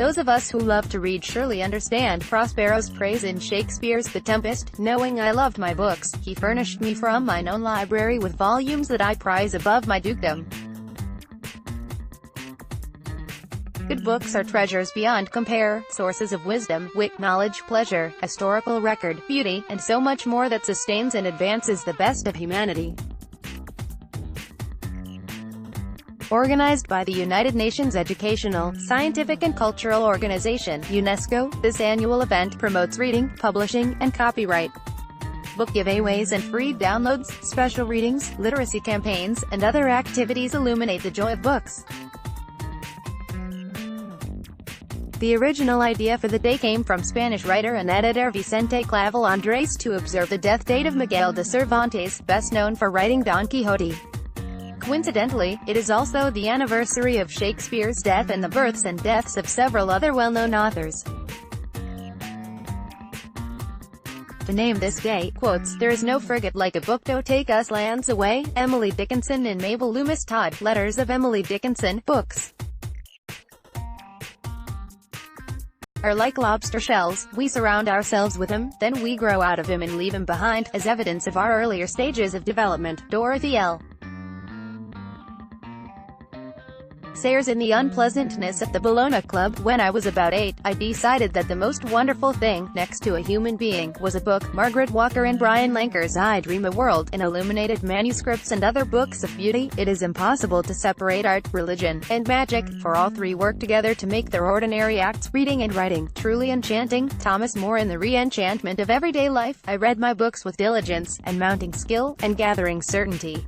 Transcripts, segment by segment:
Those of us who love to read surely understand Prospero's praise in Shakespeare's The Tempest. Knowing I loved my books, he furnished me from mine own library with volumes that I prize above my dukedom. Good books are treasures beyond compare, sources of wisdom, wit, knowledge, pleasure, historical record, beauty, and so much more that sustains and advances the best of humanity. Organized by the United Nations Educational, Scientific and Cultural Organization, UNESCO, this annual event promotes reading, publishing, and copyright. Book giveaways and free downloads, special readings, literacy campaigns, and other activities illuminate the joy of books. The original idea for the day came from Spanish writer and editor Vicente Clavel Andrés to observe the death date of Miguel de Cervantes, best known for writing Don Quixote. Coincidentally, it is also the anniversary of Shakespeare's death and the births and deaths of several other well-known authors. To name this day, quotes, "There is no frigate like a book to take us lands away." Emily Dickinson and Mabel Loomis Todd. Letters of Emily Dickinson. Books are like lobster shells. We surround ourselves with him, then we grow out of him and leave him behind, as evidence of our earlier stages of development. Dorothy L. Sayers. In the unpleasantness at the Bologna Club, when I was about 8, I decided that the most wonderful thing, next to a human being, was a book. Margaret Walker and Brian Lanker's I Dream a World, in illuminated manuscripts and other books of beauty. It is impossible to separate art, religion, and magic, for all three work together to make their ordinary acts, reading and writing, truly enchanting. Thomas More. In the re-enchantment of everyday life, I read my books with diligence, and mounting skill, and gathering certainty.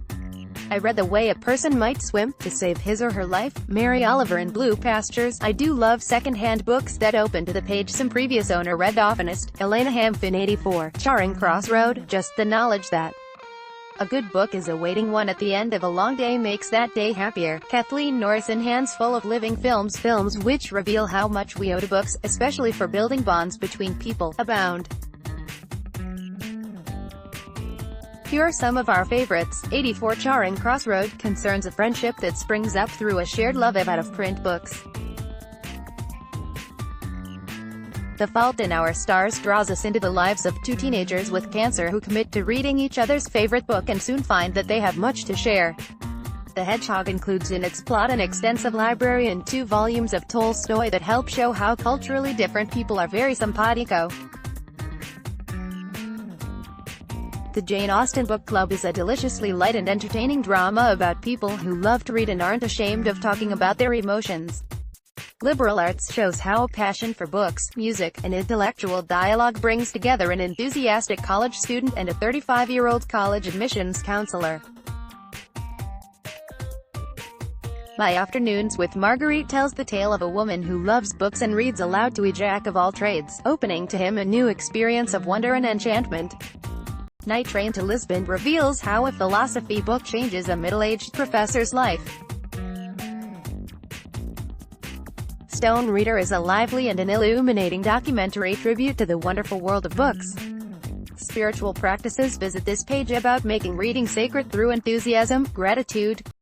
I read the way a person might swim, to save his or her life. Mary Oliver. In Blue Pastures, I do love second-hand books that open to the page some previous owner read oftenest. Elena Hampton. 84. Charing Cross Road. Just the knowledge that a good book is awaiting one at the end of a long day makes that day happier. Kathleen Norris. In Hands Full of Living Films. Films which reveal how much we owe to books, especially for building bonds between people, abound. Here are some of our favorites. 84. Charing Cross Road concerns a friendship that springs up through a shared love of out-of-print books. The Fault in Our Stars draws us into the lives of two teenagers with cancer who commit to reading each other's favorite book and soon find that they have much to share. The Hedgehog includes in its plot an extensive library and 2 volumes of Tolstoy that help show how culturally different people are. Very simpatico. The Jane Austen Book Club is a deliciously light and entertaining drama about people who love to read and aren't ashamed of talking about their emotions. Liberal arts shows how a passion for books, music, and intellectual dialogue brings together an enthusiastic college student and a 35-year-old college admissions counselor. My Afternoons with Marguerite tells the tale of a woman who loves books and reads aloud to a jack of all trades, opening to him a new experience of wonder and enchantment. Night Train to Lisbon reveals how a philosophy book changes a middle-aged professor's life. Stone Reader is a lively and an illuminating documentary tribute to the wonderful world of books. Spiritual practices. Visit this page about making reading sacred through enthusiasm, gratitude,